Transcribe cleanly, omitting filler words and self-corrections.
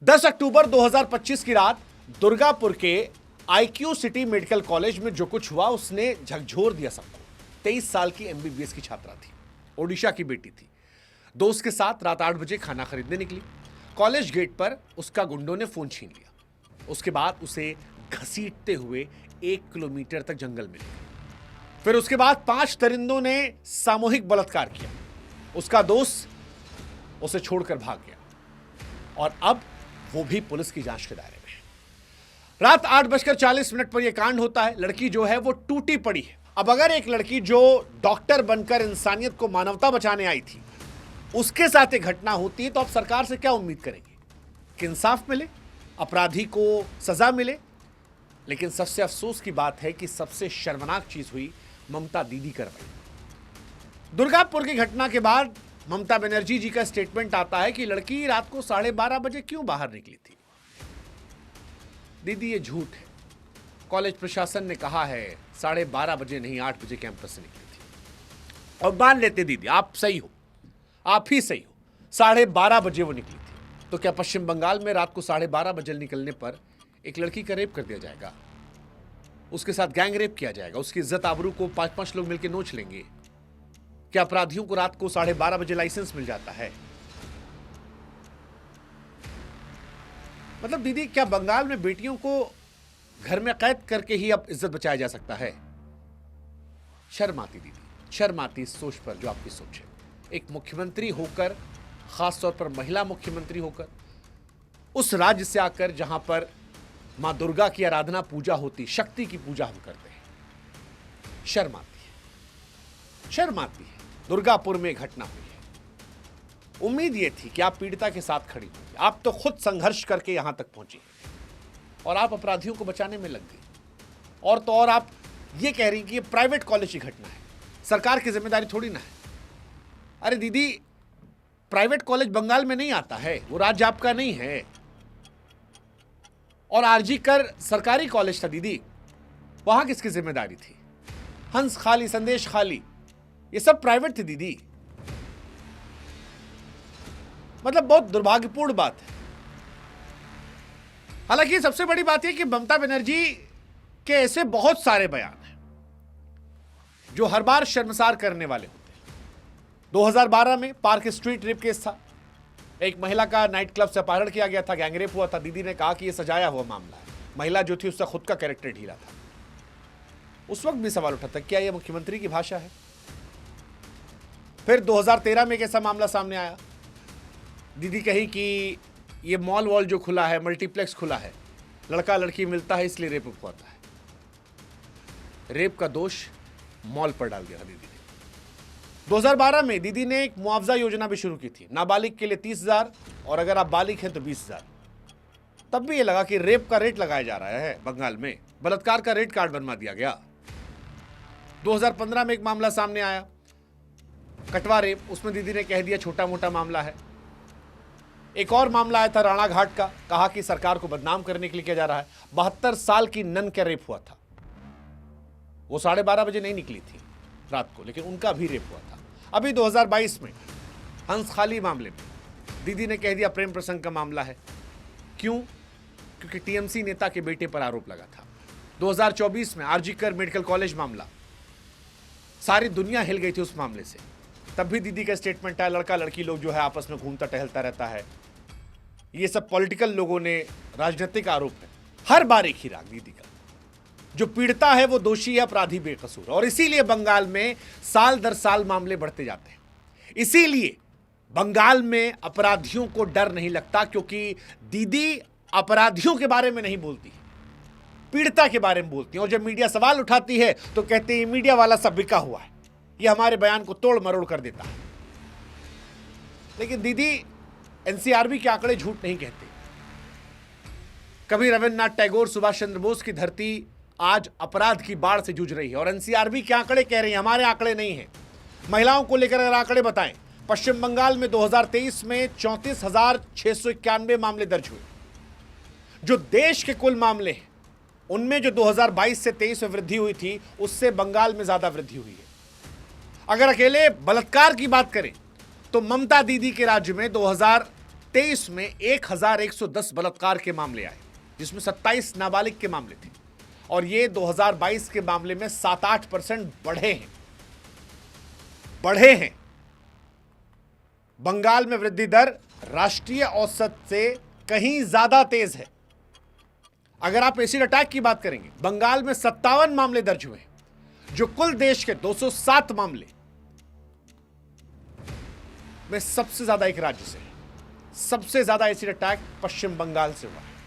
10 अक्टूबर 2025 की रात दुर्गापुर के आईक्यू सिटी मेडिकल कॉलेज में जो कुछ हुआ उसने झकझोर दिया सबको। 23 साल की एमबीबीएस की छात्रा थी, ओडिशा की बेटी थी। दोस्त के साथ रात 8 बजे खाना खरीदने निकली। कॉलेज गेट पर उसका गुंडों ने फोन छीन लिया। उसके बाद उसे घसीटते हुए 1 किलोमीटर तक जंगल में ले गए। फिर उसके बाद 5 दरिंदों ने सामूहिक बलात्कार किया। उसका दोस्त उसे छोड़कर भाग गया और अब वो भी पुलिस की जांच के दायरे में है। रात 8:40 पर यह कांड होता है। लड़की जो है वो टूटी पड़ी है। अब अगर एक लड़की जो डॉक्टर बनकर इंसानियत को, मानवता बचाने आई थी, उसके साथ एक घटना होती है तो आप सरकार से क्या उम्मीद करेंगे कि इंसाफ मिले, अपराधी को सजा मिले। लेकिन सबसे अफसोस की बात है कि सबसे शर्मनाक चीज हुई ममता दीदी करवाई। दुर्गापुर की घटना के बाद ममता बनर्जी जी का स्टेटमेंट आता है कि लड़की रात को 12:30 बजे क्यों बाहर निकली थी। दीदी ये झूठ है। कॉलेज प्रशासन ने कहा है 12:30 बजे नहीं, 8 बजे कैंपस से निकली थी। और मान लेते दीदी आप सही हो, आप ही सही हो, 12:30 बजे वो निकली थी, तो क्या पश्चिम बंगाल में रात को 12:30 बजे निकलने पर एक लड़की का रेप कर दिया जाएगा, उसके साथ गैंग रेप किया जाएगा, उसकी इज्जत आबरू को 5-5 लोग मिलकर नोच लेंगे? क्या अपराधियों को रात को 12:30 बजे लाइसेंस मिल जाता है? मतलब दीदी क्या बंगाल में बेटियों को घर में कैद करके ही अब इज्जत बचाया जा सकता है? शर्म आती दीदी, शर्म आती इस सोच पर जो आपकी सोच है। एक मुख्यमंत्री होकर, खासतौर पर महिला मुख्यमंत्री होकर, उस राज्य से आकर जहां पर मां दुर्गा की आराधना पूजा होती, शक्ति की पूजा हम करते हैं। शर्म आती है, शर्म आती है। दुर्गापुर में घटना हुई है। उम्मीद यह थी कि आप पीड़िता के साथ खड़ी होंगी। आप तो खुद संघर्ष करके यहां तक पहुंची और आप अपराधियों को बचाने में लग गई। और तो और आप ये कह रही कि ये प्राइवेट कॉलेज की घटना है, सरकार की जिम्मेदारी थोड़ी ना है। अरे दीदी, प्राइवेट कॉलेज बंगाल में नहीं आता है, वो राज्य आपका नहीं है। और आरजी कर सरकारी कॉलेज था दीदी, वहां किसकी जिम्मेदारी थी? हंस खाली, संदेश खाली, ये सब प्राइवेट थे दीदी। मतलब बहुत दुर्भाग्यपूर्ण बात है। हालांकि सबसे बड़ी बात यह कि ममता बनर्जी के ऐसे बहुत सारे बयान हैं जो हर बार शर्मसार करने वाले होते हैं। 2012 में पार्क स्ट्रीट रेप केस था। एक महिला का नाइट क्लब से अपहरण किया गया था, गैंगरेप हुआ था। दीदी ने कहा कि यह सजाया हुआ मामला है। महिला जो थी उसका खुद का कैरेक्टर ढीला था। उस वक्त भी सवाल उठा था क्या यह मुख्यमंत्री की भाषा है? फिर 2013 में एक ऐसा मामला सामने आया। दीदी कही कि ये मॉल वॉल जो खुला है, मल्टीप्लेक्स खुला है, लड़का लड़की मिलता है इसलिए रेप होता है। रेप का दोष मॉल पर डाल दिया दीदी ने। 2012 में दीदी ने एक मुआवजा योजना भी शुरू की थी, नाबालिग के लिए 30,000 और अगर आप बालिग हैं तो 20,000। तब भी ये लगा कि रेप का रेट लगाया जा रहा है बंगाल में, बलात्कार का रेट कार्ड बनवा दिया गया। 2015 में एक मामला सामने आया, कटवा रेप, उसमें दीदी ने कह दिया छोटा मोटा मामला है। एक और मामला आया था राणा घाट का, कहा कि सरकार को बदनाम करने के लिए किया जा रहा है। 72 साल की नन का रेप हुआ था। वो 12:30 बजे नहीं निकली थी रात को, लेकिन उनका भी रेप हुआ था। अभी 2022 में हंस खाली मामले में दीदी ने कह दिया प्रेम प्रसंग का मामला है। क्यों? क्योंकि टीएमसी नेता के बेटे पर आरोप लगा था। 2024 में आरजी कर मेडिकल कॉलेज मामला, सारी दुनिया हिल गई थी उस मामले से। तब भी दीदी का स्टेटमेंट है लड़का लड़की लोग जो है आपस में घूमता टहलता रहता है। ये सब पॉलिटिकल लोगों ने, राजनीतिक आरोप है। हर बार एक ही राग दीदी का, जो पीड़िता है वो दोषी है, अपराधी बेकसूर। और इसीलिए बंगाल में साल दर साल मामले बढ़ते जाते हैं। इसीलिए बंगाल में अपराधियों को डर नहीं लगता, क्योंकि दीदी अपराधियों के बारे में नहीं बोलती, पीड़िता के बारे में बोलती है। और जब मीडिया सवाल उठाती है तो कहते हैं मीडिया वाला सब बिका हुआ है, ये हमारे बयान को तोड़ मरोड़ कर देता है। लेकिन दीदी एनसीआरबी के आंकड़े झूठ नहीं कहते। कभी रविन्द्रनाथ टैगोर, सुभाष चंद्र बोस की धरती आज अपराध की बाढ़ से जूझ रही है और एनसीआरबी के आंकड़े कह रहे हैं, हमारे आंकड़े नहीं हैं। महिलाओं को लेकर अगर आंकड़े बताएं, पश्चिम बंगाल में 2023 में 34,691 मामले दर्ज हुए। जो देश के कुल मामले हैं उनमें जो 2022 से 23 में वृद्धि हुई थी, उससे बंगाल में ज्यादा वृद्धि हुई है। अगर अकेले बलात्कार की बात करें तो ममता दीदी के राज्य में 2023 में 1110 बलात्कार के मामले आए, जिसमें 27 नाबालिग के मामले थे, और ये 2022 के मामले में 7-8% बढ़े हैं। बंगाल में वृद्धि दर राष्ट्रीय औसत से कहीं ज्यादा तेज है। अगर आप एसिड अटैक की बात करेंगे, बंगाल में 57 मामले दर्ज हुए, जो कुल देश के 207 मामले में सबसे ज्यादा एक राज्य से है। सबसे ज्यादा एसिड अटैक पश्चिम बंगाल से हुआ है।